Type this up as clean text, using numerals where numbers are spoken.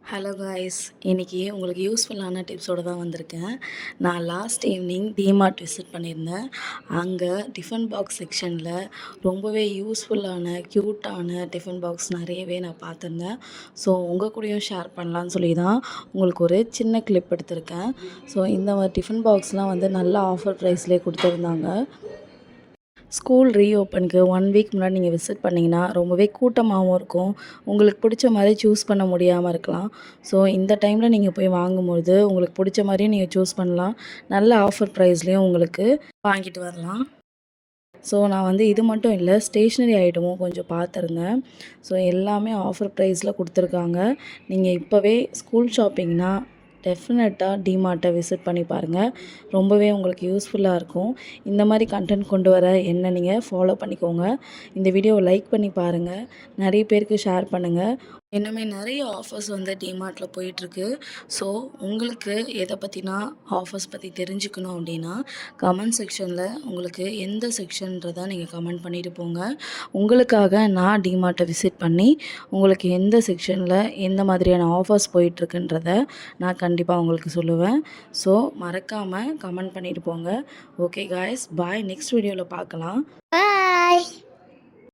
Hello guys, இன்றைக்கி உங்களுக்கு யூஸ்ஃபுல்லான டிப்ஸோடு தான் வந்திருக்கேன். நான் லாஸ்ட் ஈவினிங் டிமார்ட் விசிட் பண்ணியிருந்தேன். அங்கே டிஃபன் பாக்ஸ் செக்ஷனில் ரொம்பவே யூஸ்ஃபுல்லான க்யூட்டான டிஃபன் பாக்ஸ் நிறையவே நான் பார்த்துருந்தேன். ஸோ உங்கள் கூடயும் ஷேர் பண்ணலான்னு சொல்லி தான் உங்களுக்கு ஒரு சின்ன கிளிப் எடுத்திருக்கேன். ஸோ இந்த மாதிரி டிஃபன் பாக்ஸ்லாம் வந்து நல்ல ஆஃபர் ப்ரைஸ்லேயே கொடுத்துருந்தாங்க. ஸ்கூல் ரீஓப்பனுக்கு 1 வீக் முன்னாடி நீங்கள் விசிட் பண்ணிங்கன்னா ரொம்பவே கூட்டமாகவும் இருக்கும். உங்களுக்கு பிடிச்ச மாதிரி சூஸ் பண்ண முடியாமல் இருக்கலாம். ஸோ இந்த டைமில் நீங்கள் போய் வாங்கும்பொழுது உங்களுக்கு பிடிச்ச மாதிரியும் நீங்கள் சூஸ் பண்ணலாம். நல்ல ஆஃபர் ப்ரைஸ்லேயும் உங்களுக்கு வாங்கிட்டு வரலாம். ஸோ நான் வந்து இது மட்டும் இல்லை, ஸ்டேஷ்னரி ஐட்டமும் கொஞ்சம் பார்த்துருந்தேன். ஸோ எல்லாமே ஆஃபர் ப்ரைஸில் கொடுத்துருக்காங்க. நீங்கள் இப்போவே ஸ்கூல் ஷாப்பிங்னா டெஃபினட்டாக டிமார்ட்டை விசிட் பண்ணி பாருங்கள். ரொம்பவே உங்களுக்கு யூஸ்ஃபுல்லாக இருக்கும். இந்த மாதிரி கண்டென்ட் கொண்டு வர என்ன நீங்கள் ஃபாலோ பண்ணிக்கோங்க. இந்த வீடியோவை லைக் பண்ணி பாருங்கள். நிறைய பேருக்கு ஷேர் பண்ணுங்கள். இன்னுமே நிறைய ஆஃபர்ஸ் வந்து டிமார்ட்டில் போயிட்டுருக்கு. ஸோ உங்களுக்கு எதை பற்றினா ஆஃபர்ஸ் பற்றி தெரிஞ்சுக்கணும் அப்படின்னா கமெண்ட் செக்ஷனில் உங்களுக்கு எந்த செக்ஷன்றதை நீங்கள் கமெண்ட் பண்ணிட்டு போங்க. உங்களுக்காக நான் டிமார்ட்டை விசிட் பண்ணி உங்களுக்கு எந்த செக்ஷனில் எந்த மாதிரியான ஆஃபர்ஸ் போயிட்டுருக்குன்றத நான் கண்டிப்பாக உங்களுக்கு சொல்லுவேன். ஸோ மறக்காமல் கமெண்ட் பண்ணிட்டு போங்க. ஓகே காய்ஸ், பாய். நெக்ஸ்ட் வீடியோவில் பார்க்கலாம். பாய்.